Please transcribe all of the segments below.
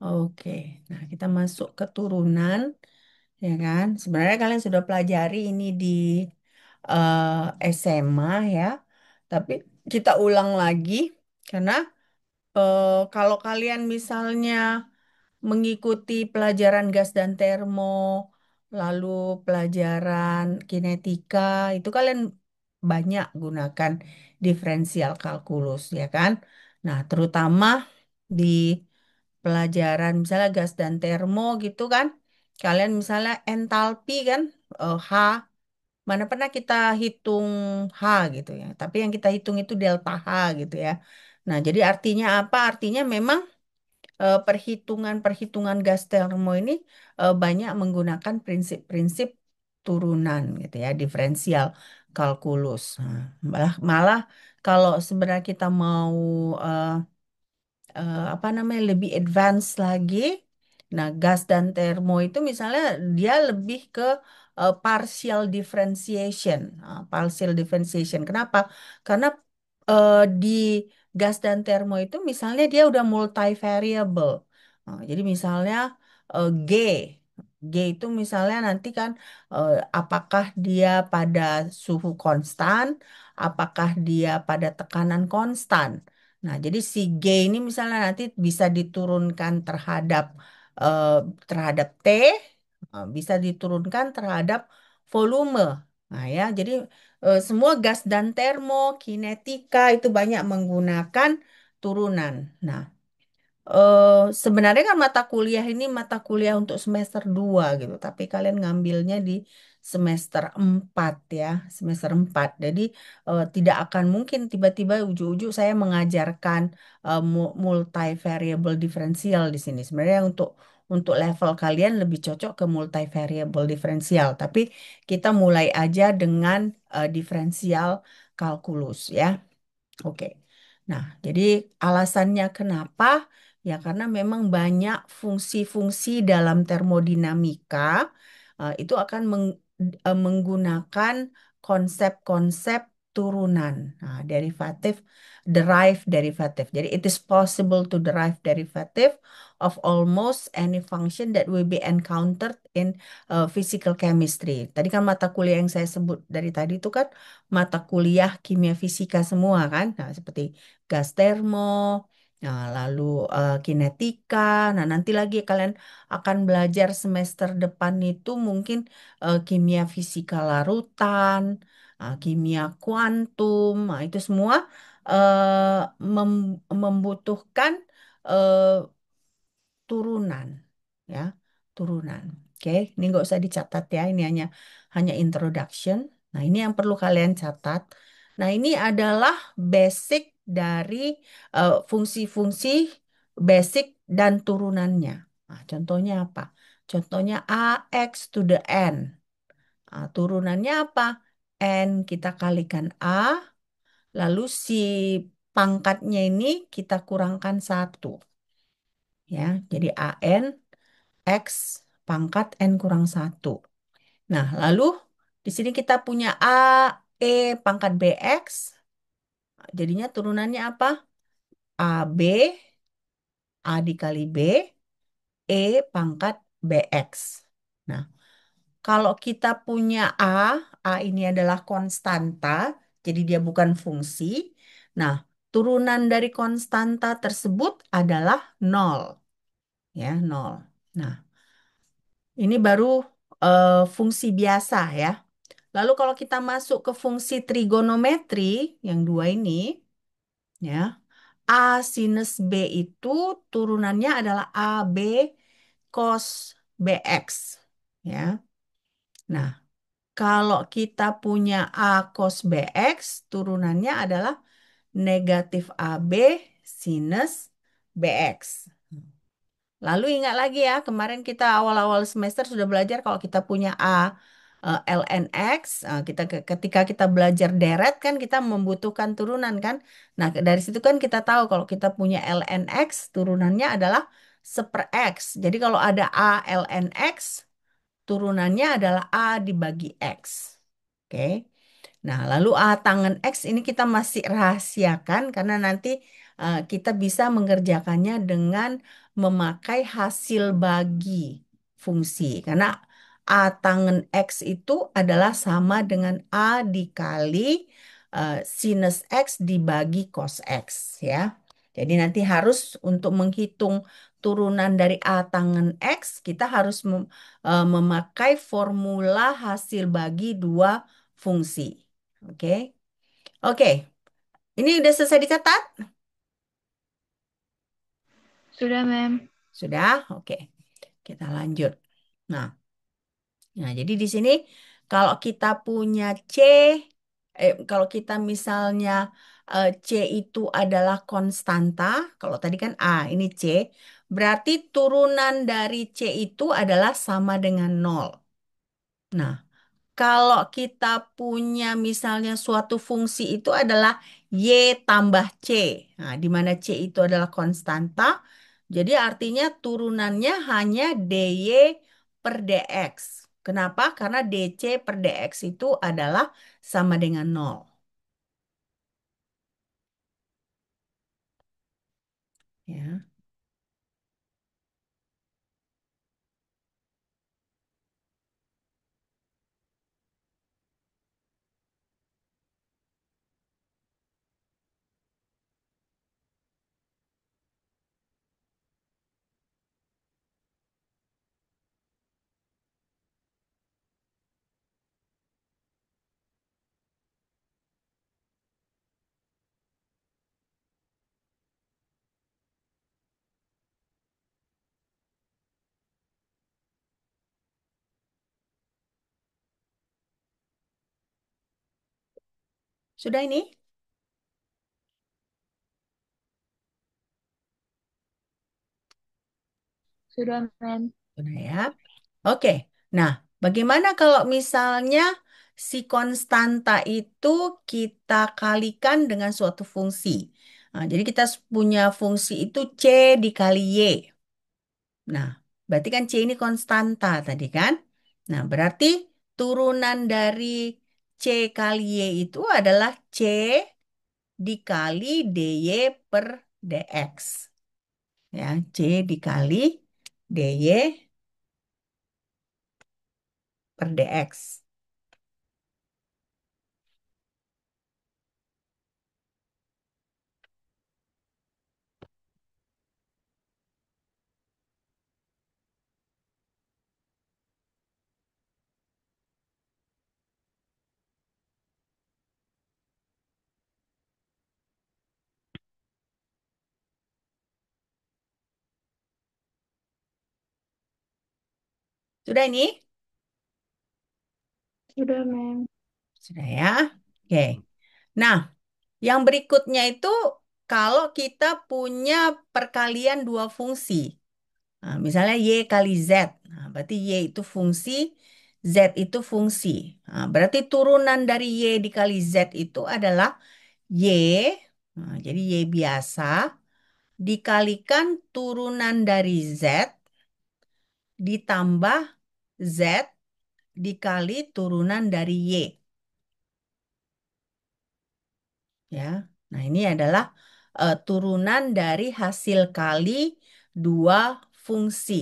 Oke, nah kita masuk ke turunan, ya kan? Sebenarnya kalian sudah pelajari ini di SMA ya, tapi kita ulang lagi karena kalau kalian misalnya mengikuti pelajaran gas dan termo, lalu pelajaran kinetika, itu kalian banyak gunakan diferensial kalkulus, ya kan? Nah, terutama di pelajaran misalnya gas dan termo gitu kan, kalian misalnya entalpi kan, H, mana pernah kita hitung H gitu ya, tapi yang kita hitung itu delta H gitu ya. Nah, jadi artinya apa? Artinya memang perhitungan-perhitungan gas termo ini banyak menggunakan prinsip-prinsip turunan gitu ya, diferensial kalkulus. Nah, malah kalau sebenarnya kita mau eh, apa namanya lebih advance lagi, nah gas dan termo itu misalnya dia lebih ke partial differentiation. Nah, partial differentiation. Kenapa? Karena di gas dan termo itu misalnya dia udah multivariable. Nah, jadi misalnya G, G itu misalnya nanti kan apakah dia pada suhu konstan, apakah dia pada tekanan konstan. Nah, jadi si G ini misalnya nanti bisa diturunkan eh, terhadap T, bisa diturunkan terhadap volume. Nah, ya, jadi semua gas dan termokinetika itu banyak menggunakan turunan. Nah, sebenarnya kan mata kuliah ini mata kuliah untuk semester 2 gitu, tapi kalian ngambilnya di semester 4 ya, semester 4. Jadi tidak akan mungkin tiba-tiba ujuk-ujuk saya mengajarkan multivariable diferensial di sini. Sebenarnya untuk level kalian lebih cocok ke multivariable diferensial, tapi kita mulai aja dengan diferensial kalkulus ya. Oke. Nah, jadi alasannya kenapa? Ya karena memang banyak fungsi-fungsi dalam termodinamika itu akan menggunakan konsep-konsep turunan. Nah, derivatif, derive derivative. Jadi it is possible to derive derivative of almost any function that will be encountered in physical chemistry. Tadi kan mata kuliah yang saya sebut dari tadi itu kan mata kuliah kimia fisika semua kan. Nah, seperti gas termo, nah, lalu kinetika. Nah, nanti lagi kalian akan belajar semester depan itu mungkin kimia fisika larutan, kimia kuantum. Nah, itu semua membutuhkan eh, turunan ya, turunan. Oke, ini nggak usah dicatat ya, ini hanya introduction. Nah, ini yang perlu kalian catat. Nah, ini adalah basic dari fungsi-fungsi basic dan turunannya. Nah, contohnya apa? Contohnya AX to the N. Nah, turunannya apa? N kita kalikan A, lalu si pangkatnya ini kita kurangkan satu. Ya, jadi AN X pangkat N kurang satu. Nah, lalu di sini kita punya A, E pangkat BX. Jadinya turunannya apa? AB, A dikali B, E pangkat BX. Nah, kalau kita punya A ini adalah konstanta, jadi dia bukan fungsi. Nah, turunan dari konstanta tersebut adalah nol. Ya, nol. Nah, ini baru fungsi biasa ya. Lalu kalau kita masuk ke fungsi trigonometri yang dua ini, ya, A sinus B itu turunannya adalah AB cos BX. Ya. Nah, kalau kita punya A cos BX, turunannya adalah negatif AB sinus BX. Lalu ingat lagi ya, kemarin kita awal-awal semester sudah belajar kalau kita punya A ln X, ketika kita belajar deret kan kita membutuhkan turunan kan. Nah, dari situ kan kita tahu kalau kita punya ln X, turunannya adalah seper X. Jadi kalau ada A ln X, turunannya adalah A dibagi X. Oke. Nah, lalu A tangen X ini kita masih rahasiakan karena nanti kita bisa mengerjakannya dengan memakai hasil bagi fungsi. Karena A tangen X itu adalah sama dengan A dikali sinus X dibagi cos X ya. Jadi nanti harus untuk menghitung turunan dari A tangen X, kita harus memakai formula hasil bagi dua fungsi. Oke. Oke, ini udah selesai dicatat? Sudah, Mem. Sudah? Oke. Kita lanjut. Nah, jadi di sini kalau kita punya C, kalau kita misalnya C itu adalah konstanta, kalau tadi kan A, ini C, berarti turunan dari C itu adalah sama dengan nol. Nah, kalau kita punya misalnya suatu fungsi itu adalah Y tambah C. Nah, di mana C itu adalah konstanta. Jadi artinya turunannya hanya DY per DX. Kenapa? Karena DC per DX itu adalah sama dengan nol. Ya. Sudah ini? Sudah, Mem. Sudah ya. Oke. Nah, bagaimana kalau misalnya si konstanta itu kita kalikan dengan suatu fungsi? Nah, jadi kita punya fungsi itu C dikali Y. Nah, berarti kan C ini konstanta tadi kan? Nah, berarti turunan dari C kali Y itu adalah C dikali DY per DX. Ya, C dikali DY per DX. Sudah ini? Sudah, Mem. Sudah ya. Oke. Nah, yang berikutnya itu kalau kita punya perkalian dua fungsi. Nah, misalnya Y kali Z. Nah, berarti Y itu fungsi, Z itu fungsi. Nah, berarti turunan dari Y dikali Z itu adalah Y. Nah, jadi Y biasa dikalikan turunan dari Z ditambah Z dikali turunan dari Y. Ya. Nah, ini adalah turunan dari hasil kali dua fungsi.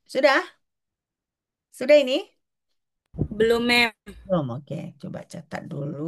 Sudah? Sudah ini? Belum, Mem. Belum, oke. Coba catat dulu.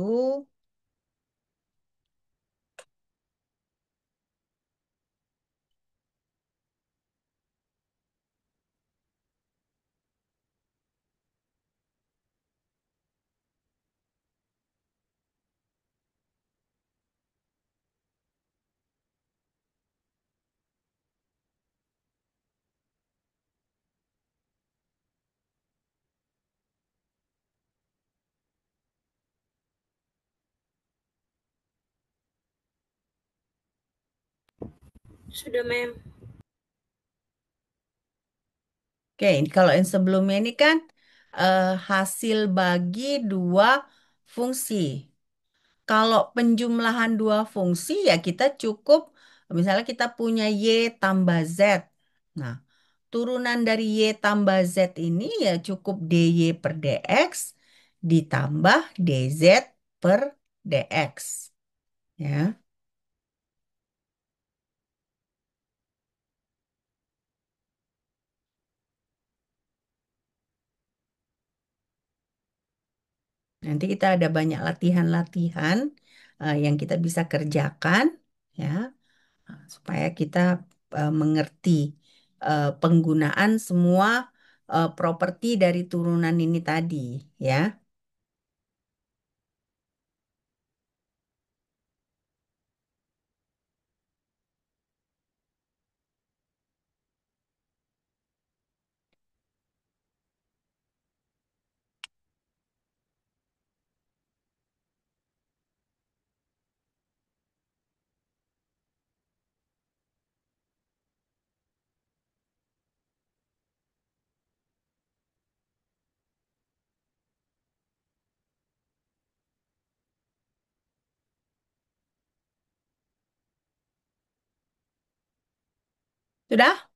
Sudah, Mem. Oke, ini kalau yang sebelumnya ini kan hasil bagi dua fungsi. Kalau penjumlahan dua fungsi ya kita cukup, misalnya kita punya Y tambah Z. Nah, turunan dari Y tambah Z ini ya cukup DY per DX ditambah DZ per DX. Ya, nanti kita ada banyak latihan-latihan yang kita bisa kerjakan ya, supaya kita mengerti penggunaan semua properti dari turunan ini tadi ya. Sudah?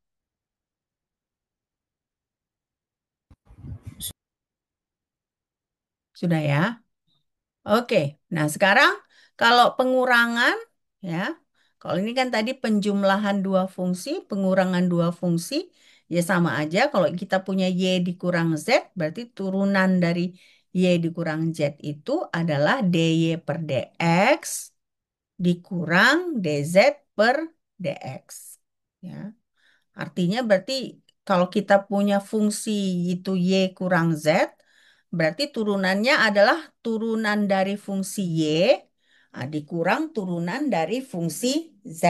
Sudah ya. Oke, nah sekarang kalau pengurangan ya, kalau ini kan tadi penjumlahan dua fungsi, pengurangan dua fungsi, ya sama aja. Kalau kita punya Y dikurang Z, berarti turunan dari Y dikurang Z itu adalah DY per DX dikurang DZ per DX. Ya. Artinya berarti kalau kita punya fungsi itu Y kurang Z, berarti turunannya adalah turunan dari fungsi Y dikurang turunan dari fungsi Z.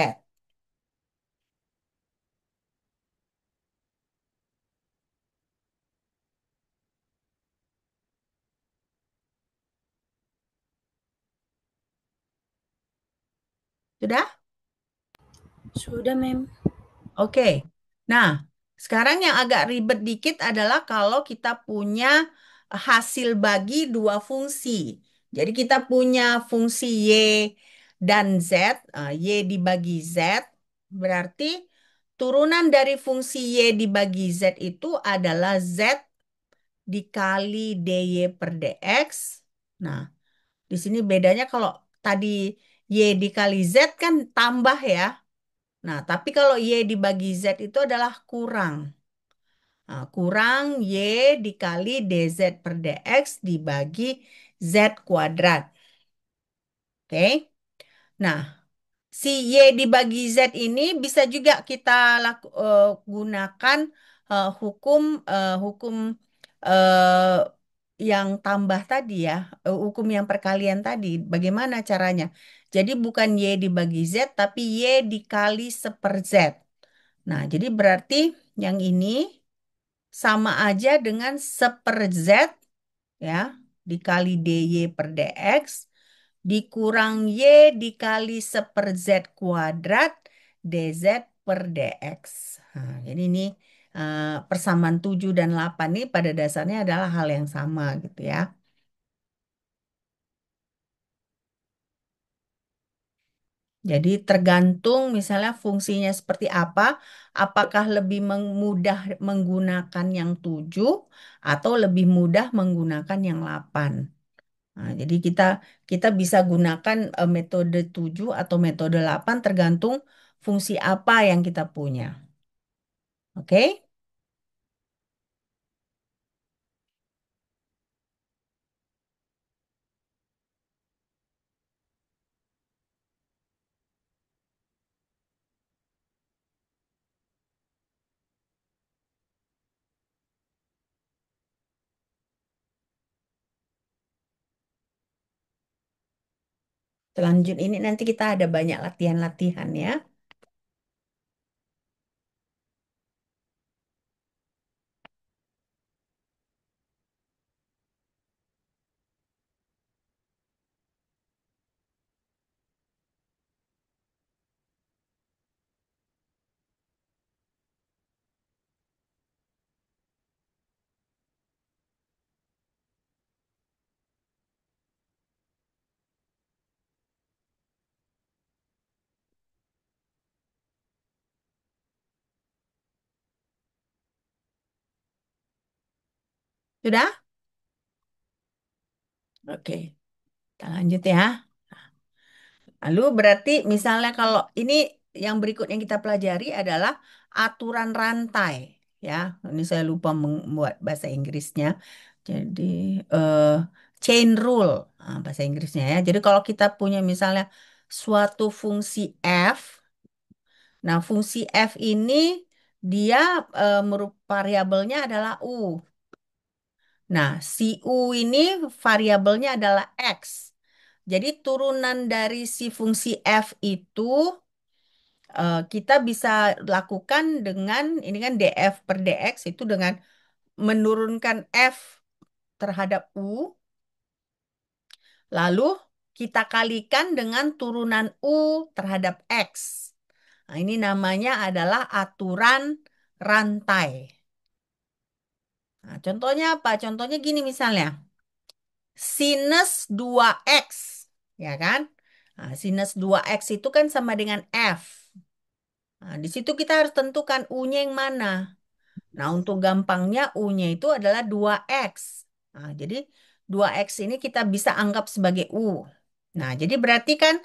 Sudah? Sudah, Mem. Oke. Nah, sekarang yang agak ribet dikit adalah kalau kita punya hasil bagi dua fungsi. Jadi kita punya fungsi Y dan Z, Y dibagi Z, berarti turunan dari fungsi Y dibagi Z itu adalah Z dikali DY per DX. Nah, di sini bedanya kalau tadi Y dikali Z kan tambah ya. Nah, tapi kalau Y dibagi Z itu adalah kurang. Nah, kurang Y dikali DZ per DX dibagi Z kuadrat. Oke. Nah, si Y dibagi Z ini bisa juga kita gunakan hukum hukum eh, yang tambah tadi ya, hukum yang perkalian tadi. Bagaimana caranya? Jadi bukan Y dibagi Z, tapi Y dikali seper Z. Nah, jadi berarti yang ini sama aja dengan seper Z ya, dikali DY per DX, dikurang Y dikali seper Z kuadrat DZ per DX. Nah, jadi ini persamaan 7 dan 8 ini pada dasarnya adalah hal yang sama gitu ya. Jadi tergantung misalnya fungsinya seperti apa, apakah lebih mudah menggunakan yang 7 atau lebih mudah menggunakan yang 8. Nah, jadi kita kita bisa gunakan metode 7 atau metode 8 tergantung fungsi apa yang kita punya. Oke? Selanjut ini nanti kita ada banyak latihan-latihan ya. Sudah? Oke, kita lanjut ya. Lalu berarti misalnya kalau ini yang berikut yang kita pelajari adalah aturan rantai. Ya, ini saya lupa membuat bahasa Inggrisnya. Jadi eh, chain rule bahasa Inggrisnya ya. Jadi kalau kita punya misalnya suatu fungsi f, nah fungsi f ini dia variabelnya adalah u. Nah, si u ini variabelnya adalah x. Jadi turunan dari si fungsi f itu kita bisa lakukan dengan ini kan df per dx itu dengan menurunkan f terhadap u, lalu kita kalikan dengan turunan u terhadap x. Nah, ini namanya adalah aturan rantai. Nah, contohnya apa? Contohnya gini misalnya, sinus 2x, ya kan? Nah, sinus 2x itu kan sama dengan f. Nah, di situ kita harus tentukan u-nya yang mana. Nah, untuk gampangnya U-nya itu adalah 2X. Nah, jadi 2X ini kita bisa anggap sebagai U. Nah, jadi berarti kan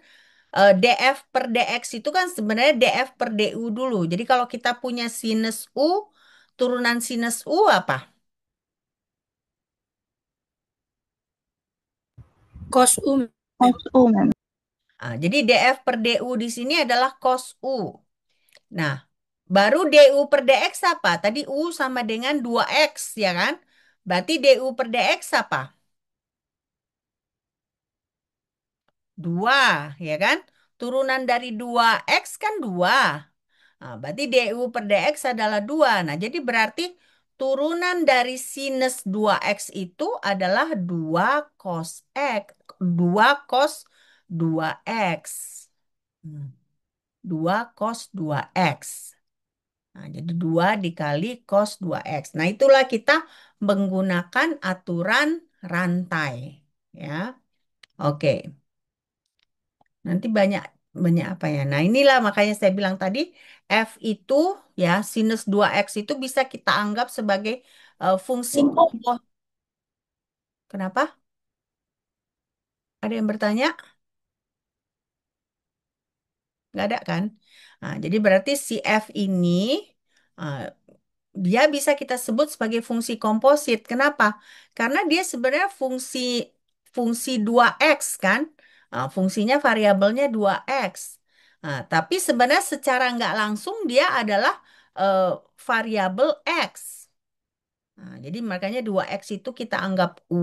DF per DX itu kan sebenarnya DF per DU dulu. Jadi kalau kita punya sinus U, turunan sinus U apa? Cos U, mem. Cos U, Mem. Jadi DF per DU di sini adalah cos U. Nah, baru DU per DX apa? Tadi U sama dengan 2X, ya kan? Berarti DU per DX apa? 2, ya kan? Turunan dari 2X kan 2. Nah, berarti DU per DX adalah 2. Nah, jadi berarti turunan dari sinus 2X itu adalah 2 cos X. 2 cos 2X. Hmm, 2 cos 2X. Nah, jadi 2 dikali cos 2X. Nah, itulah kita menggunakan aturan rantai. Ya, oke. Nanti banyak banyak apa ya. Nah, inilah makanya saya bilang tadi F itu ya sinus 2X itu bisa kita anggap sebagai fungsi komposit. Kenapa? Ada yang bertanya? Nggak ada kan? Nah, jadi berarti si F ini uh, dia bisa kita sebut sebagai fungsi komposit. Kenapa? Karena dia sebenarnya fungsi fungsi 2x kan? Fungsinya variabelnya 2x. Nah, tapi sebenarnya secara nggak langsung dia adalah eh, variabel x. Nah, jadi makanya 2x itu kita anggap u.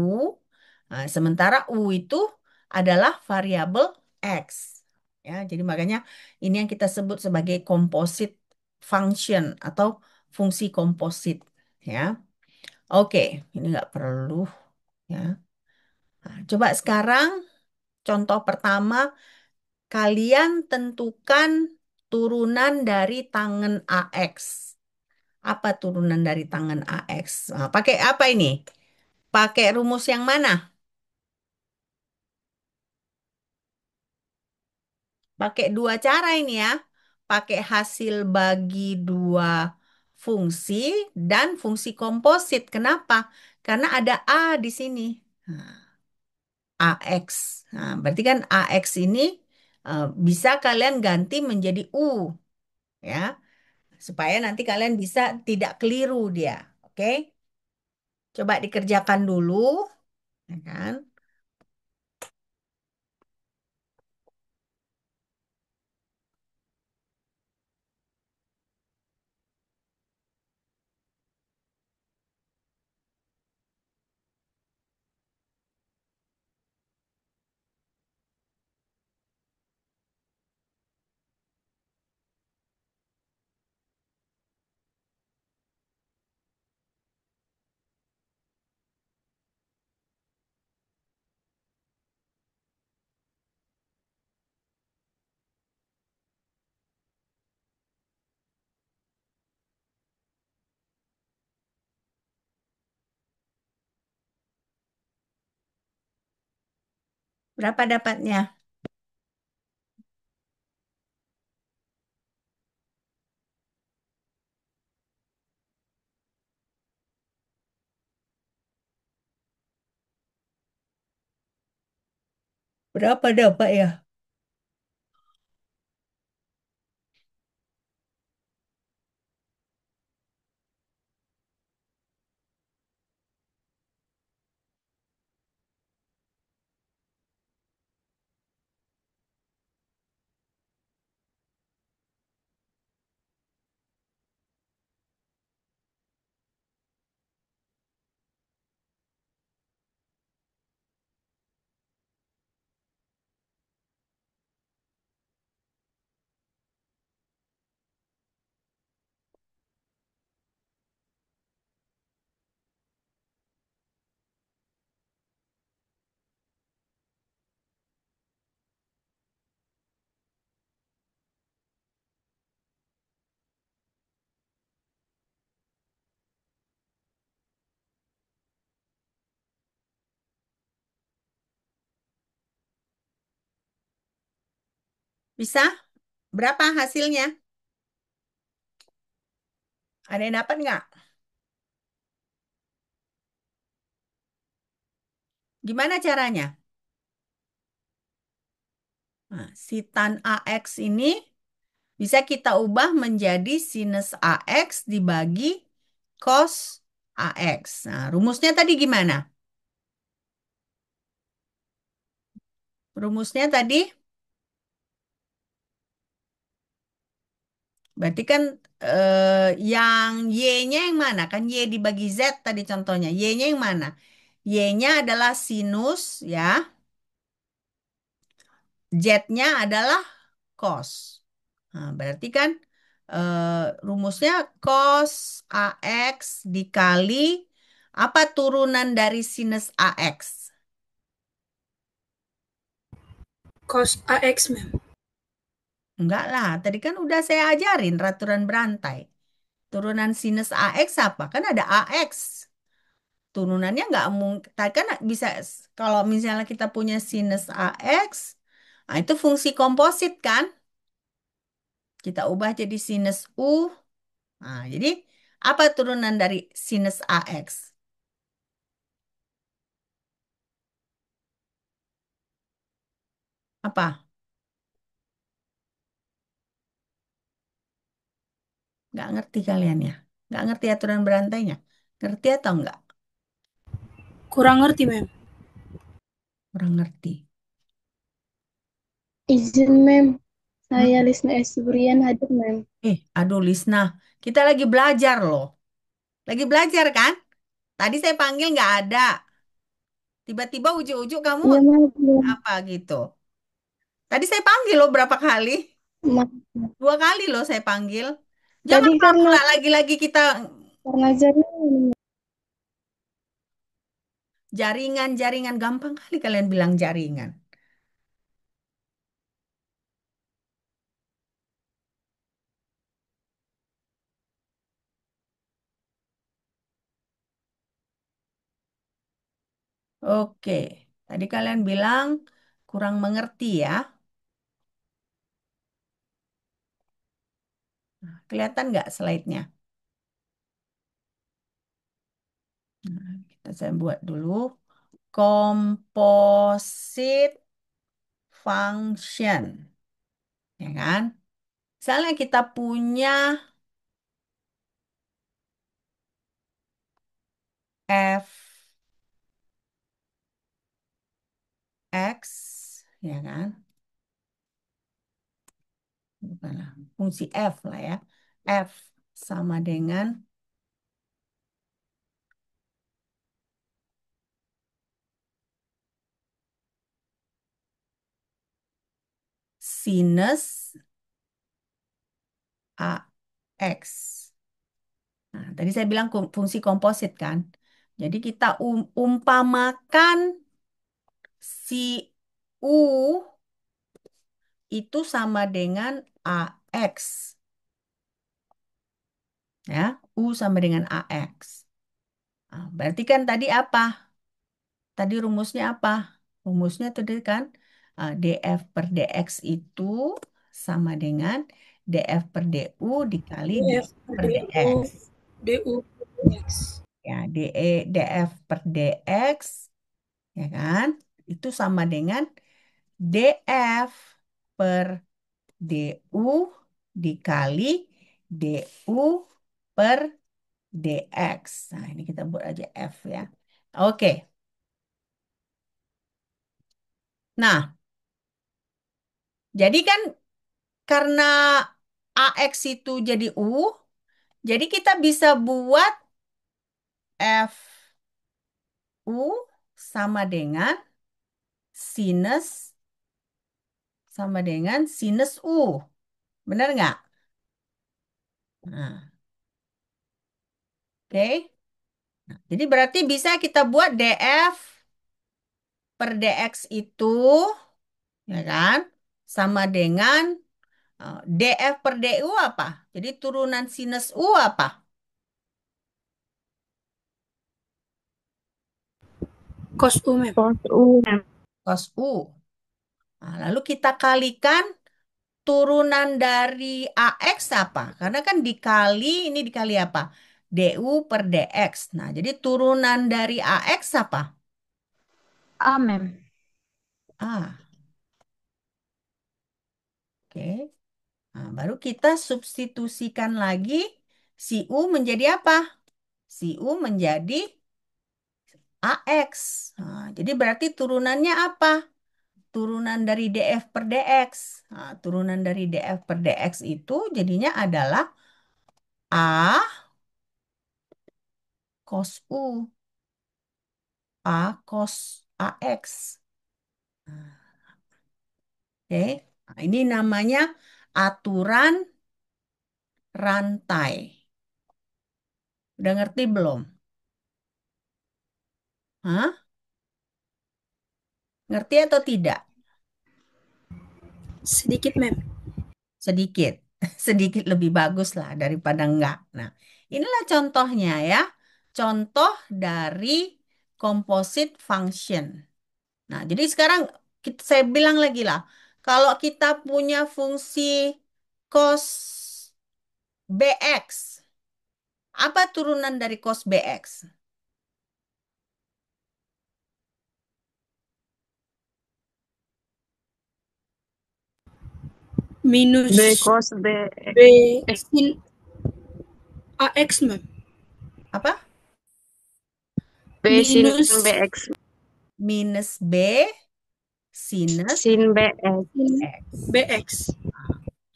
Nah, sementara u itu adalah variabel x. Ya, jadi makanya ini yang kita sebut sebagai composite function atau fungsi komposit. Ya, oke, ini nggak perlu. Ya, nah, coba sekarang contoh pertama, kalian tentukan turunan dari tangen AX. Apa turunan dari tangen AX? Nah, pakai apa ini? Pakai rumus yang mana? Pakai dua cara ini ya. Pakai hasil bagi dua fungsi dan fungsi komposit. Kenapa? Karena ada A di sini. Nah, AX. Nah, berarti kan AX ini bisa kalian ganti menjadi U ya. Supaya nanti kalian bisa tidak keliru dia. Oke? Coba dikerjakan dulu, ya kan? Berapa dapatnya? Berapa dapat ya? Bisa? Berapa hasilnya? Ada yang dapat nggak? Gimana caranya? Nah, si tan AX ini bisa kita ubah menjadi sinus AX dibagi cos AX. Nah, rumusnya tadi gimana? Rumusnya tadi berarti kan yang Y-nya yang mana? Kan Y dibagi Z tadi contohnya. Y-nya yang mana? Y-nya adalah sinus ya. Z-nya adalah cos. Nah, berarti kan rumusnya cos AX dikali apa turunan dari sinus AX? Cos AX, ma'am. Enggak lah, tadi kan udah saya ajarin raturan berantai. Turunan sinus AX apa? Kan ada AX. Turunannya nggak mungkin, kan bisa, kalau misalnya kita punya sinus AX, nah itu fungsi komposit kan? Kita ubah jadi sinus U. Nah, jadi apa turunan dari sinus AX? Apa? Nggak ngerti kalian ya? Nggak ngerti aturan berantainya? Ngerti atau nggak? Kurang ngerti, ma'am. Kurang ngerti. Izin, Mem. Saya Hmm. Lisna S. Brian hadir, Mem. Aduh Lisna, kita lagi belajar loh. Lagi belajar kan? Tadi saya panggil nggak ada. Tiba-tiba ujuk-ujuk kamu Iya, maaf, Mem. apa gitu. Tadi saya panggil loh berapa kali? Maaf. 2 kali loh saya panggil. Jangan Tadi pura-pura lagi-lagi kita karena jaringan. jaringan-jaringan. Gampang kali kalian bilang jaringan. Oke, tadi kalian bilang kurang mengerti ya. Kelihatan nggak slide-nya? Nah, saya buat dulu. Composite function. Ya kan? Misalnya kita punya fx, ya kan? Bukanlah fungsi f lah ya. F sama dengan sinus AX. Nah, tadi saya bilang fungsi komposit kan. Jadi kita umpamakan si U itu sama dengan AX. Ya, U sama dengan AX. Nah, berarti kan tadi apa? Tadi rumusnya apa? Rumusnya tadi kan df per dx itu sama dengan df per du dikali DF dx per per DU, dx. DU per DX. Ya, df per dx, ya kan? Itu sama dengan DF per DU dikali DU per DX. Nah, ini kita buat aja F ya. Oke. Nah, jadi kan karena AX itu jadi U, jadi kita bisa buat FU sama dengan sinus U. Benar nggak? Nah, oke. Nah, jadi berarti bisa kita buat DF per DX itu, ya kan? Sama dengan DF per DU apa? Jadi turunan sinus U apa? Cos U, mem. Cos U, ma'am. Cos U. Nah, lalu kita kalikan turunan dari AX apa? Karena kan dikali, ini dikali apa? DU per DX. Nah, jadi turunan dari AX apa? A, ma'am. A. Oke. Nah, baru kita substitusikan lagi si U menjadi apa? Si U menjadi AX. Nah, jadi berarti turunannya apa? Turunan dari DF per DX. Nah, turunan dari DF per DX itu jadinya adalah A cos U. A cos AX. Oke. Nah, ini namanya aturan rantai. Udah ngerti belum? Hah? Ngerti atau tidak? Sedikit, mem. Sedikit. Sedikit lebih bagus lah daripada enggak. Nah, inilah contohnya ya. Contoh dari composite function. Nah, jadi sekarang saya bilang lagi lah. Kalau kita punya fungsi cos BX, apa turunan dari cos BX? Minus B cos B. B sin AX, mem. Apa? B sin Minus BX. Minus B sinus Sin BX. sin X. BX.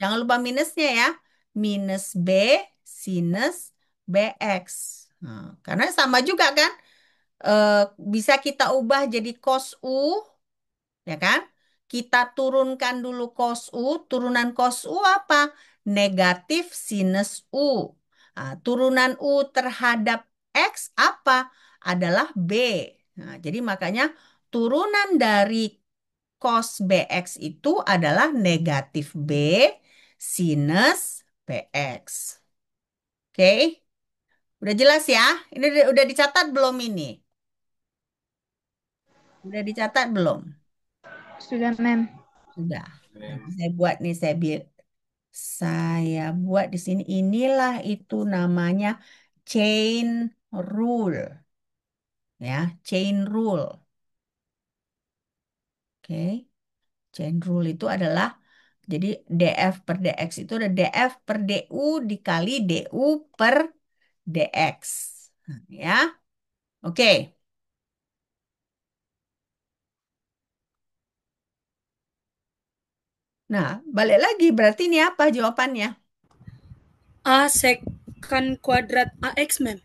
Jangan lupa minusnya ya. Minus B sinus BX. Nah, karena sama juga kan. Eh, bisa kita ubah jadi cos U, ya kan? Kita turunkan dulu cos U. Turunan cos U apa? Negatif sinus U. Nah, turunan U terhadap X apa? Adalah B. Nah, jadi makanya turunan dari cos BX itu adalah negatif B sinus BX. Oke? Udah jelas ya? Ini udah dicatat belum ini? Udah dicatat belum? Sudah, ma'am. Sudah. Nanti saya buat nih, saya buat di sini. Inilah itu namanya chain rule, ya, chain rule. Oke, chain rule itu adalah jadi DF per DX itu ada DF per DU dikali DU per DX. Nah, ya, oke. Nah, balik lagi berarti ini apa jawabannya? A secant kuadrat AX, mem.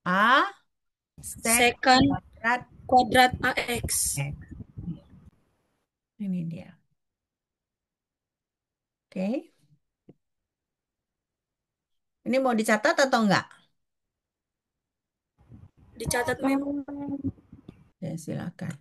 A sek Secant kuadrat kuadrat AX. X. Ini dia. Oke. Ini mau dicatat atau enggak? Dicatat, mem. Ya, silakan.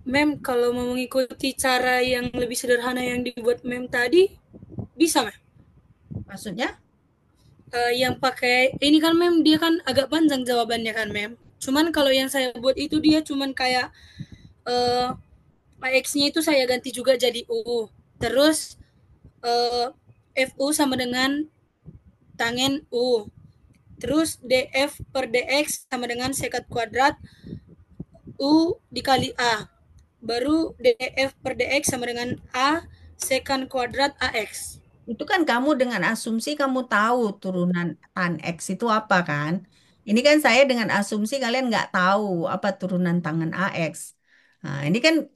Mem, kalau mau mengikuti cara yang lebih sederhana yang dibuat mem tadi, bisa, mem. Maksudnya? Yang pakai ini kan mem, dia kan agak panjang jawabannya kan, mem. Cuman kalau yang saya buat itu dia cuman kayak uh, AX-nya itu saya ganti juga jadi U. Terus FU sama dengan tangen U. Terus df per dx sama dengan sekat kuadrat U dikali A. Baru df per dx sama dengan A sekan kuadrat AX. Itu kan kamu dengan asumsi kamu tahu turunan tan X itu apa kan? Ini kan saya dengan asumsi kalian nggak tahu apa turunan tangan AX. Nah, ini kan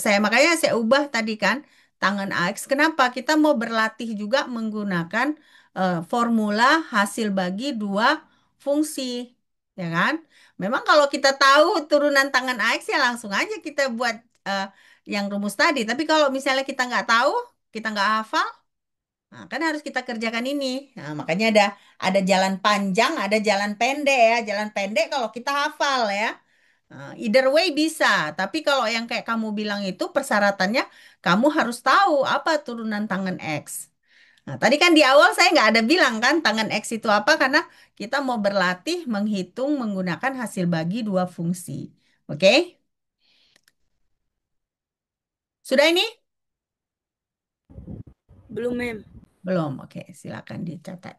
saya makanya saya ubah tadi kan tangan AX. Kenapa? Kita mau berlatih juga menggunakan formula hasil bagi dua fungsi, ya kan? Memang kalau kita tahu turunan tangan AX ya langsung aja kita buat eh, yang rumus tadi. Tapi kalau misalnya kita nggak tahu, kita nggak hafal. Nah, kan harus kita kerjakan ini. Nah, makanya ada jalan panjang, ada jalan pendek ya. Jalan pendek kalau kita hafal ya. Nah, either way bisa. Tapi kalau yang kayak kamu bilang itu persyaratannya kamu harus tahu apa turunan tangan X. Nah, tadi kan di awal saya nggak ada bilang kan tangan X itu apa karena kita mau berlatih menghitung menggunakan hasil bagi dua fungsi. Oke? Sudah ini? Belum, Mem. Belum. Oke, silakan dicatat.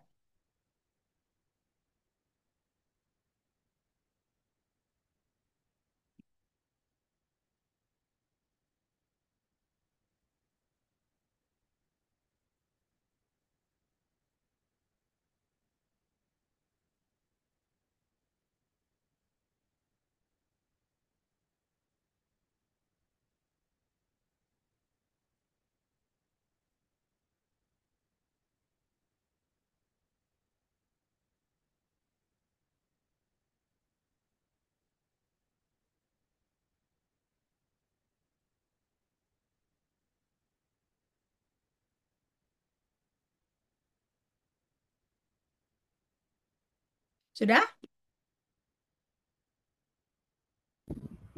Sudah?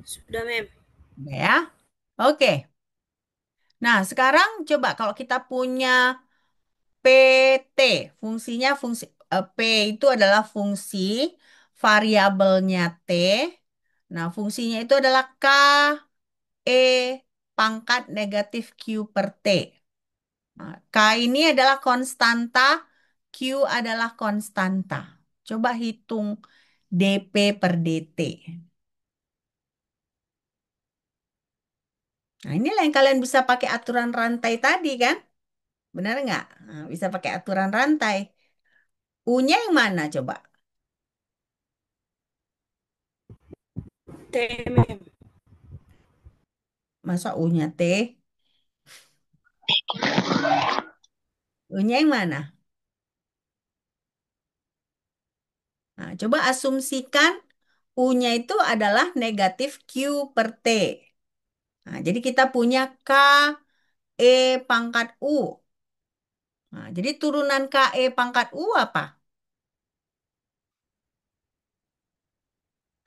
Sudah, Mem. Sudah ya? Oke. Nah, sekarang coba kalau kita punya PT, P itu adalah fungsi variabelnya T. Nah, fungsinya itu adalah K E pangkat negatif Q per T. Nah, K ini adalah konstanta, Q adalah konstanta. Coba hitung dP per dt. Nah, inilah yang kalian bisa pakai aturan rantai tadi kan? Benar nggak? Nah, bisa pakai aturan rantai. U-nya yang mana coba? T, Mem. Masa U-nya T? U-nya yang mana? Nah, coba asumsikan U-nya itu adalah negatif Q per T. Nah, jadi kita punya K E pangkat U. Nah, jadi turunan K E pangkat U apa?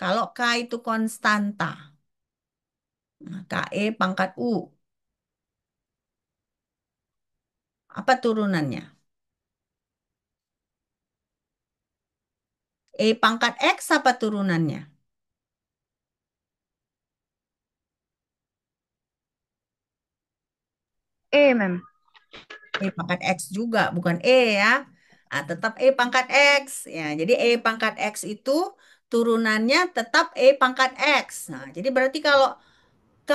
Kalau K itu konstanta. Nah, K E pangkat U. Apa turunannya? E pangkat X apa turunannya? E, Mem. E pangkat X juga, bukan E ya. Ah, tetap E pangkat X. Ya, jadi E pangkat X itu turunannya tetap E pangkat X. Nah, jadi berarti kalau K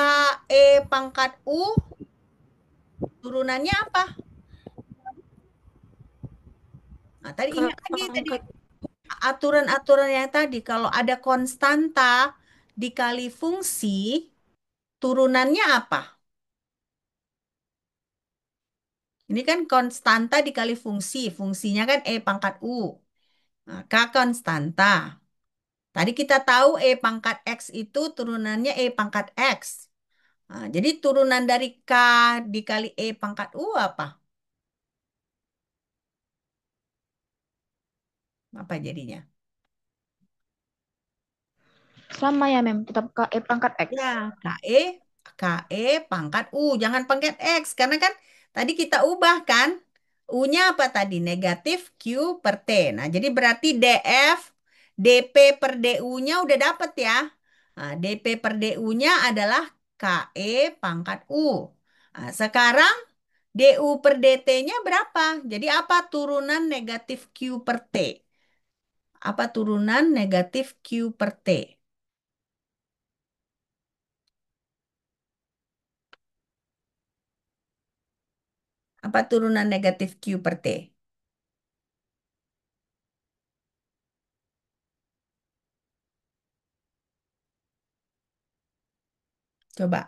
E pangkat U turunannya apa? Nah, tadi K ingat lagi tadi pangkat aturan-aturan yang tadi. Kalau ada konstanta dikali fungsi, turunannya apa? Ini kan konstanta dikali fungsi. Fungsinya kan E pangkat U. Nah, K konstanta. Tadi kita tahu E pangkat X itu turunannya E pangkat X. Nah, jadi turunan dari K dikali E pangkat U apa? Apa jadinya? Sama ya, Mem. Tetap KE pangkat X. Ya, KE, KE pangkat U. Jangan pangkat X. Karena kan tadi kita ubah kan. U-nya apa tadi? Negatif Q per T. Nah, jadi berarti DF, DP per DU-nya udah dapet ya. Nah, DP per DU-nya adalah KE pangkat U. Nah, sekarang DU per DT-nya berapa? Jadi apa turunan negatif Q per T? Apa turunan negatif Q per T? Apa turunan negatif Q per T? Coba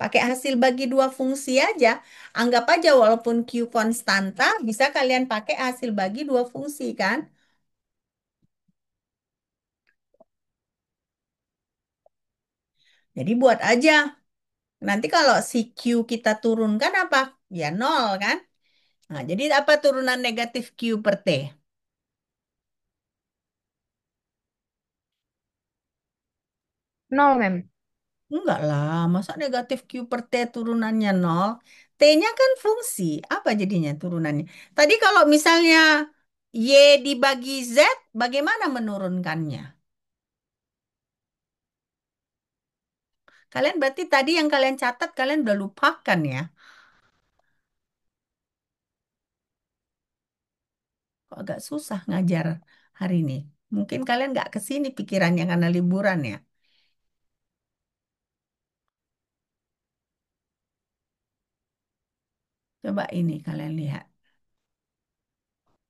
pakai hasil bagi dua fungsi aja. Anggap aja walaupun Q konstanta, bisa kalian pakai hasil bagi dua fungsi kan? Jadi buat aja. Nanti kalau si Q kita turunkan apa? Ya nol kan? Nah, jadi apa turunan negatif Q per T? Nol, Mem. Enggak lah, masa negatif Q per T turunannya nol? T-nya kan fungsi. Apa jadinya turunannya? Tadi kalau misalnya Y dibagi Z, bagaimana menurunkannya? Kalian berarti tadi yang kalian catat, kalian udah lupakan ya. Kok agak susah ngajar hari ini. Mungkin kalian nggak ke sini pikirannya karena liburan ya. Coba ini kalian lihat.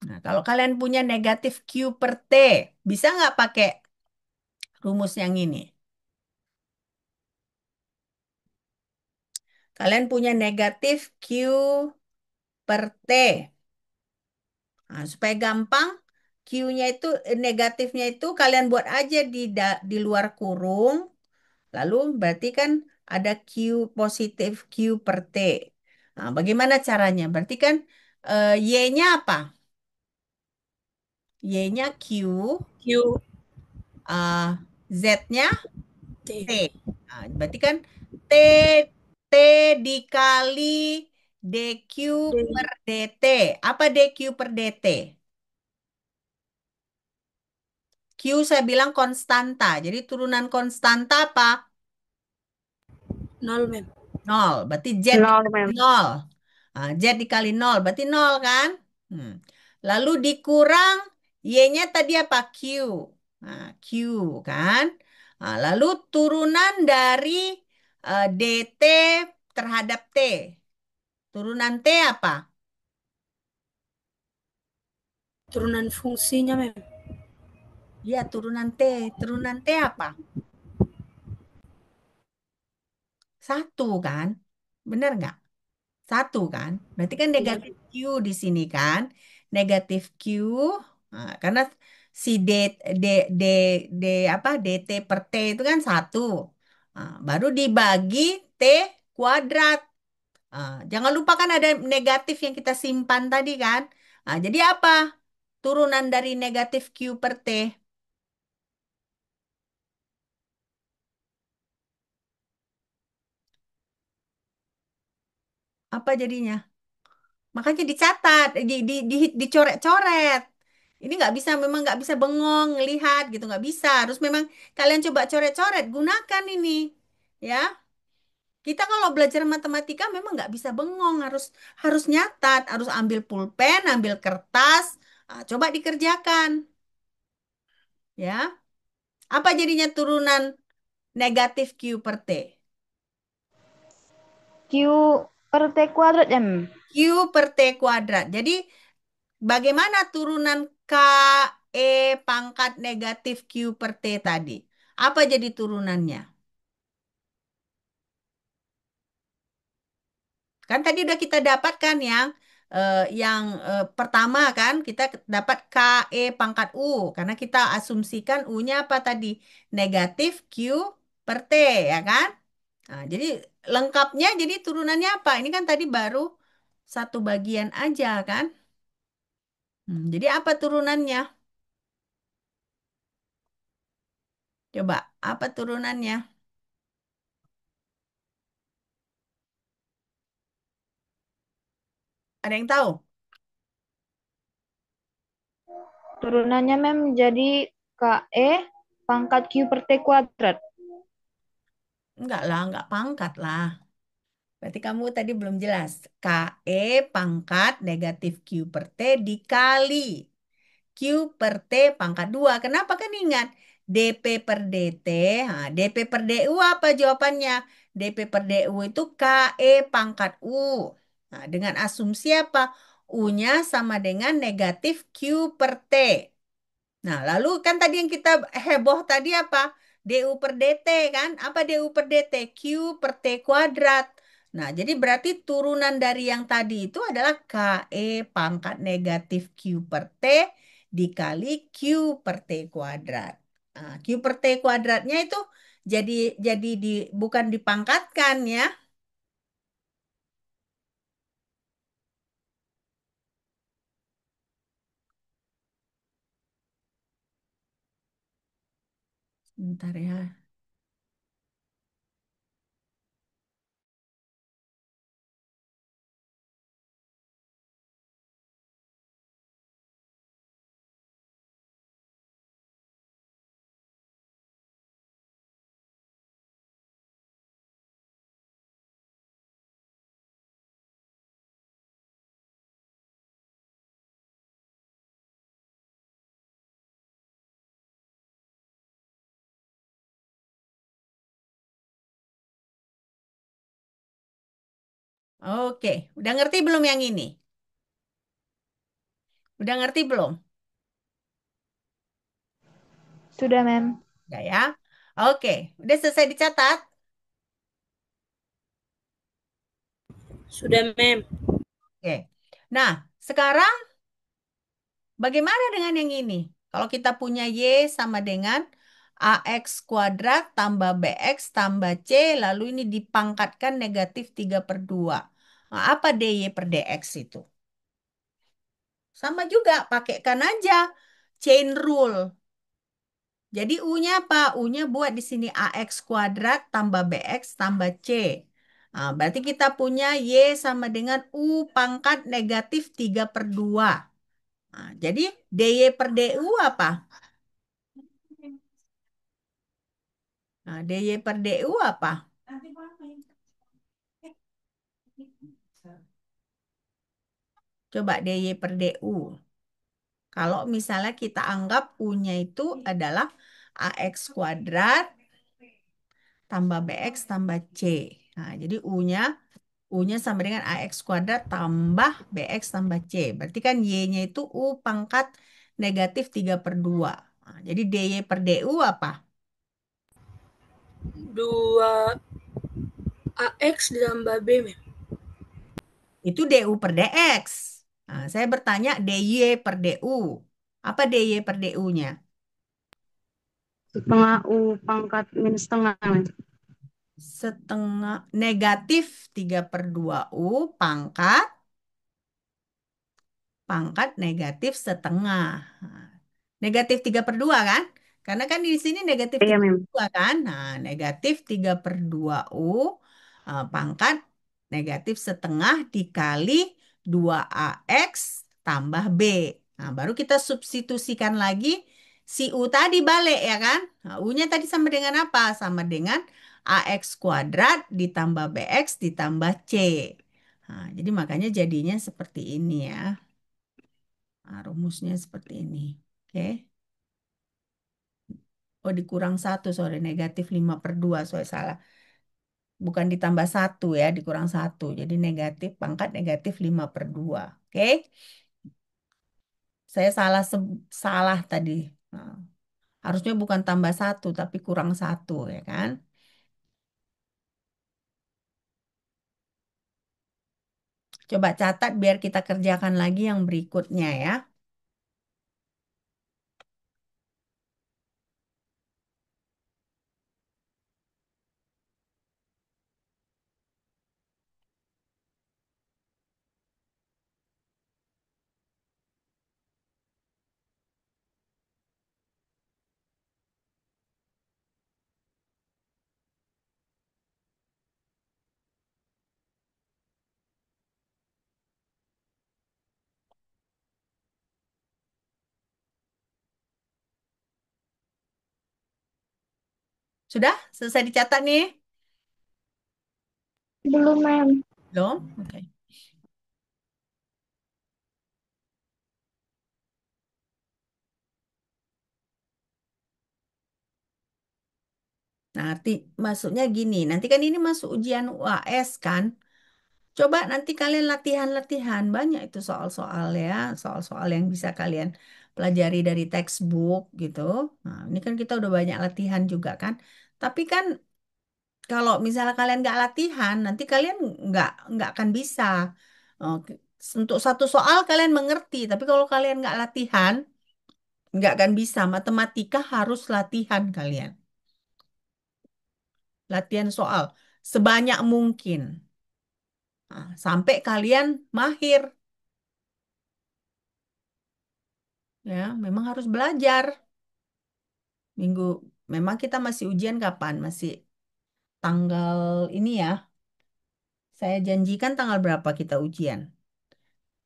Nah, kalau kalian punya negatif Q per T, bisa nggak pakai rumus yang ini? Kalian punya negatif Q per T. Nah, supaya gampang, Q-nya itu negatifnya itu kalian buat aja di luar kurung. Lalu berarti kan ada Q positif Q per T. Nah, bagaimana caranya? Berarti kan Y-nya apa? Y-nya Q, Q Z-nya T. T. Nah, berarti kan T T dikali DQ per D. DT. Apa DQ per DT? Q saya bilang konstanta. Jadi turunan konstanta apa? Nol, Mem. Nol. Berarti Z Nol, dikali Mem. nol. Nah, Z dikali nol. Berarti nol kan? Hmm. Lalu dikurang Y-nya tadi apa? Q. Nah, Q kan? Nah, lalu turunan dari DT terhadap T. Turunan T apa? Turunan fungsinya, Mem. Iya, turunan T. Turunan T apa? Satu kan? Benar nggak? Satu kan? Berarti kan Iya. negatif Q di sini kan? Negatif Q, nah, karena si D, D, D apa? DT per T itu kan satu. Nah, baru dibagi T kuadrat. Nah, jangan lupa kan ada negatif yang kita simpan tadi kan? Nah, jadi apa? Turunan dari negatif Q per T. Apa jadinya? Makanya dicatat, dicoret-coret. Ini nggak bisa, memang nggak bisa bengong, lihat gitu, nggak bisa. Harus memang kalian coba coret-coret, gunakan ini. Ya, kita kalau belajar matematika memang nggak bisa bengong, harus harus nyatat, harus ambil pulpen, ambil kertas, coba dikerjakan. Ya, apa jadinya turunan negatif Q per T? Q per T kuadrat, ya, Mem. Q per T kuadrat. Jadi bagaimana turunan K E pangkat negatif Q per T tadi? Apa jadi turunannya? Kan tadi udah kita dapatkan yang pertama kan kita dapat K E pangkat U karena kita asumsikan U-nya apa tadi? Negatif Q per T ya kan? Nah, jadi lengkapnya jadi turunannya apa? Ini kan tadi baru satu bagian aja kan? Jadi apa turunannya? Coba, apa turunannya? Ada yang tahu? Turunannya, Mem, jadi KE pangkat Q per T kuadrat. Enggak lah, enggak pangkat lah. Berarti kamu tadi belum jelas. KE pangkat negatif Q per T dikali Q per T pangkat 2. Kenapa kan ingat? DP per DT. Nah, DP per DU apa jawabannya? DP per DU itu KE pangkat U. Nah, dengan asumsi apa? U-nya sama dengan negatif Q per T. Nah, lalu kan tadi yang kita heboh tadi apa? DU per DT kan? Apa DU per DT? Q per T kuadrat. Nah, jadi berarti turunan dari yang tadi itu adalah KE pangkat negatif Q per T dikali Q per T kuadrat. Nah, Q per T kuadratnya itu jadi bukan dipangkatkan ya. Bentar ya. Oke, udah ngerti belum yang ini? Udah ngerti belum? Sudah, Mem. Udah ya. Oke, udah selesai dicatat? Sudah, Mem. Oke. Nah, sekarang bagaimana dengan yang ini? Kalau kita punya Y sama dengan AX kuadrat tambah BX tambah C, lalu ini dipangkatkan negatif 3 per 2. Nah, apa DY per DX itu? Sama juga, pakaikan aja chain rule. Jadi U-nya apa? U-nya buat di sini AX kuadrat tambah BX tambah C. Nah, berarti kita punya Y sama dengan U pangkat negatif 3 per 2. Nah, jadi DY per DU apa? Nah, DY per DU apa? Coba DY per DU. Kalau misalnya kita anggap U-nya itu adalah AX kuadrat tambah BX tambah C. Nah, jadi U-nya sama dengan AX kuadrat tambah BX tambah C. Berarti kan Y-nya itu U pangkat negatif 3 per 2. Nah, jadi DY per DU apa? 2AX ditambah B, Mem. Itu DU per DX. Nah, saya bertanya DY per DU. Apa DY per DU-nya? Setengah U pangkat minus setengah. Setengah negatif 3 per 2 U pangkat negatif setengah. Nah, negatif 3 per 2 kan? Karena kan di sini negatif Iya, 3 per Mem. 2 kan? Nah, negatif 3 per 2 U pangkat negatif setengah dikali 2AX tambah B. Nah, baru kita substitusikan lagi si U tadi balik ya kan? Nah, U-nya tadi sama dengan apa? Sama dengan AX kuadrat ditambah BX ditambah C. Nah, jadi makanya jadinya seperti ini ya. Nah, rumusnya seperti ini. Oke. Oh, dikurang satu, sorry. Negatif 5 per 2, sorry, salah. Bukan ditambah satu ya, dikurang satu. Jadi negatif, pangkat negatif 5 per 2. Oke. Saya salah tadi. Nah, harusnya bukan tambah satu, tapi kurang satu ya kan. Coba catat biar kita kerjakan lagi yang berikutnya ya. Sudah? Selesai dicatat nih? Belum, Mem. Belum? Oke. Nah, maksudnya gini, nanti kan ini masuk ujian UAS kan? Coba nanti kalian latihan-latihan, banyak itu soal-soal ya, soal-soal yang bisa kalian pelajari dari textbook gitu. Nah, ini kan kita udah banyak latihan juga kan. Tapi kan kalau misalnya kalian nggak latihan, nanti kalian nggak akan bisa. Oke. Untuk satu soal kalian mengerti, tapi kalau kalian nggak latihan, nggak akan bisa. Matematika harus latihan kalian. Latihan soal sebanyak mungkin. Nah, sampai kalian mahir. Ya, memang harus belajar. Minggu, memang kita masih ujian kapan? Masih tanggal ini ya. Saya janjikan tanggal berapa kita ujian?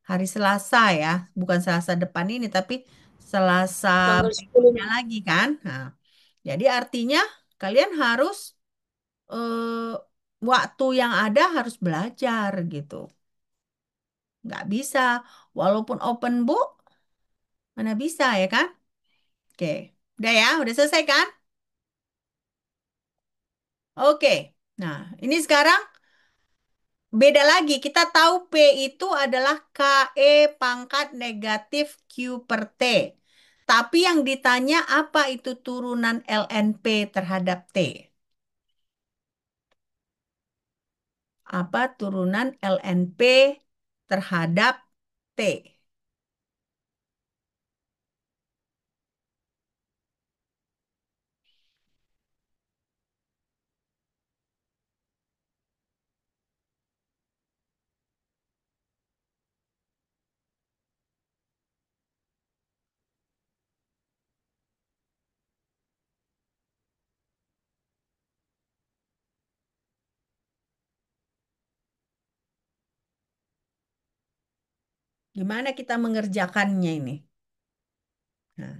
Hari Selasa ya, bukan Selasa depan ini, tapi Selasa Tanggal 10, berikutnya Mem. lagi kan. Nah, jadi artinya kalian harus waktu yang ada harus belajar gitu. Nggak bisa, walaupun open book, mana bisa ya kan? Oke, udah ya, udah selesai kan? Oke, nah ini sekarang beda lagi. Kita tahu P itu adalah KE pangkat negatif Q per T. Tapi yang ditanya apa itu turunan LNP terhadap T? Apa turunan LNP terhadap T? Gimana kita mengerjakannya ini? Nah,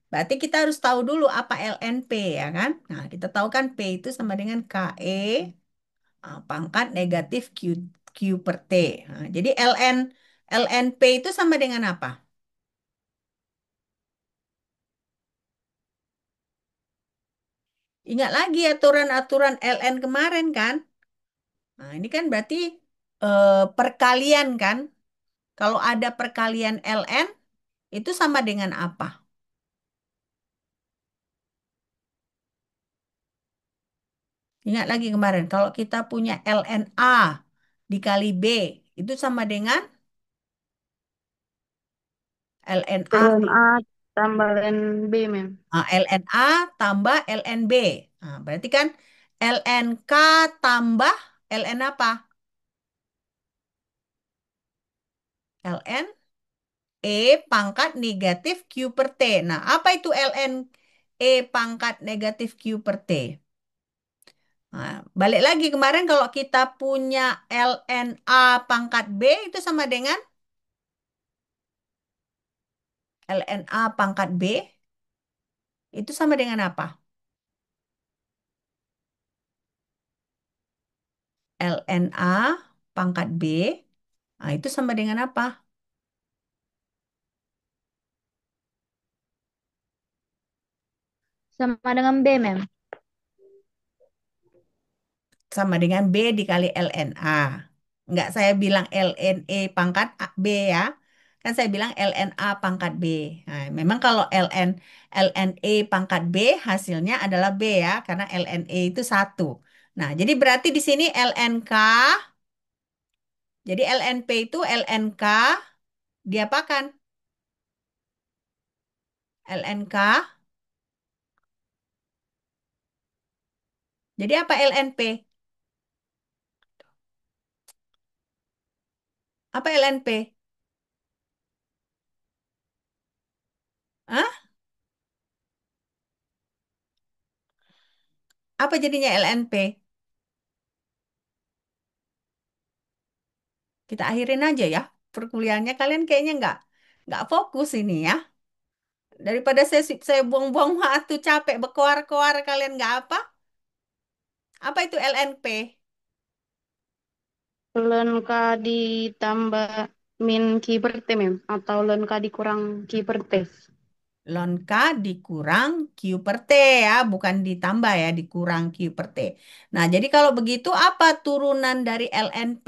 berarti kita harus tahu dulu apa LNP ya kan? Nah, kita tahu kan P itu sama dengan KE pangkat negatif Q per T. Nah, jadi LNP itu sama dengan apa? Ingat lagi aturan-aturan LN kemarin kan? Nah, ini kan berarti perkalian kan? Kalau ada perkalian LN itu sama dengan apa? Ingat lagi kemarin, kalau kita punya LNA dikali B itu sama dengan LNA LNA tambah LNB, Mem. LNA tambah LNB. Nah, berarti kan LNK tambah LN apa? LN E pangkat negatif Q per T. Nah, apa itu LN E pangkat negatif Q per T? Nah, balik lagi kemarin kalau kita punya LNA pangkat B itu sama dengan LNA pangkat B itu sama dengan apa? LNA pangkat B, nah itu sama dengan apa? Sama dengan B, Mem. Sama dengan B dikali LNA. Enggak saya bilang LNE pangkat B ya. Kan saya bilang LNA pangkat B. Nah, memang kalau LNE pangkat B hasilnya adalah B ya. Karena LNE itu satu. Nah, jadi berarti di sini LNK. Jadi LNP itu LNK diapakan? LNK. Jadi apa LNP? Apa LNP? Hah? Apa jadinya LNP? Kita akhirin aja ya perkuliahannya. Kalian kayaknya nggak fokus ini ya. Daripada saya buang-buang waktu capek berkoar-koar kalian nggak apa? Apa itu LNP? Ln K ditambah min Q per T, mem. Atau ln K dikurang Q per T. Ln K dikurang Q per T ya, bukan ditambah ya, dikurang Q per T. Nah, jadi kalau begitu apa turunan dari ln P?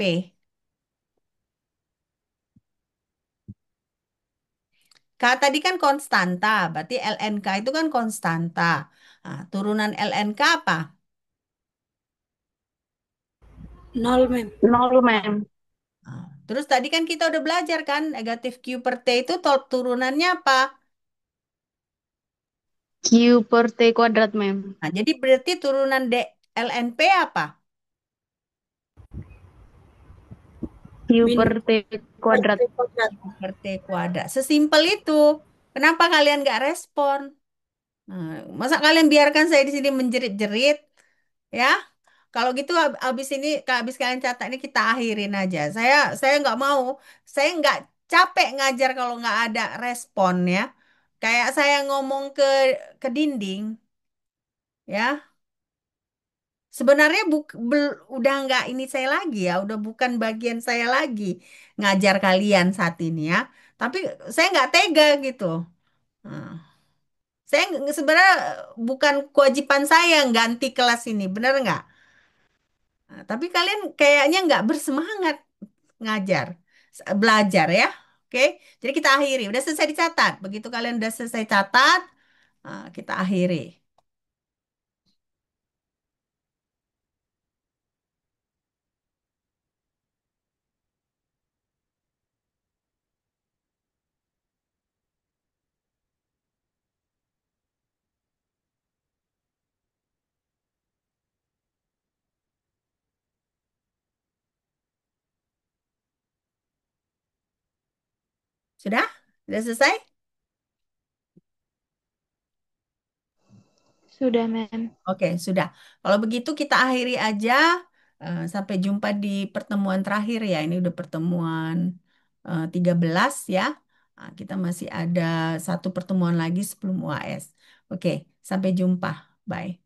K tadi kan konstanta, berarti ln K itu kan konstanta. Nah, turunan ln K apa? 0, Mem. Nol, mem. Nah, terus tadi kan kita udah belajar kan, negatif Q per T itu turunannya apa? Q per T kuadrat, mem. Nah, jadi berarti turunan ln P apa? Q Min per T kuadrat. T kuadrat. Q per T kuadrat. Sesimpel itu. Kenapa kalian nggak respon? Nah, masa kalian biarkan saya di sini menjerit-jerit? Ya, kalau gitu habis ini, habis kalian catat ini kita akhirin aja. Saya nggak mau, saya nggak capek ngajar kalau nggak ada respon ya. Kayak saya ngomong ke dinding, ya. Sebenarnya udah nggak ini saya lagi ya, udah bukan bagian saya lagi ngajar kalian saat ini ya. Tapi saya nggak tega gitu. Nah, saya sebenarnya bukan kewajiban saya ganti kelas ini, benar nggak? Nah, tapi kalian kayaknya nggak bersemangat ngajar, belajar ya. Oke, jadi kita akhiri. Udah selesai dicatat. Begitu kalian udah selesai catat, kita akhiri. Sudah? Sudah selesai? Sudah, mem. Oke, sudah. Kalau begitu kita akhiri aja. Sampai jumpa di pertemuan terakhir ya. Ini udah pertemuan 13 ya. Kita masih ada satu pertemuan lagi sebelum UAS. Oke, sampai jumpa. Bye.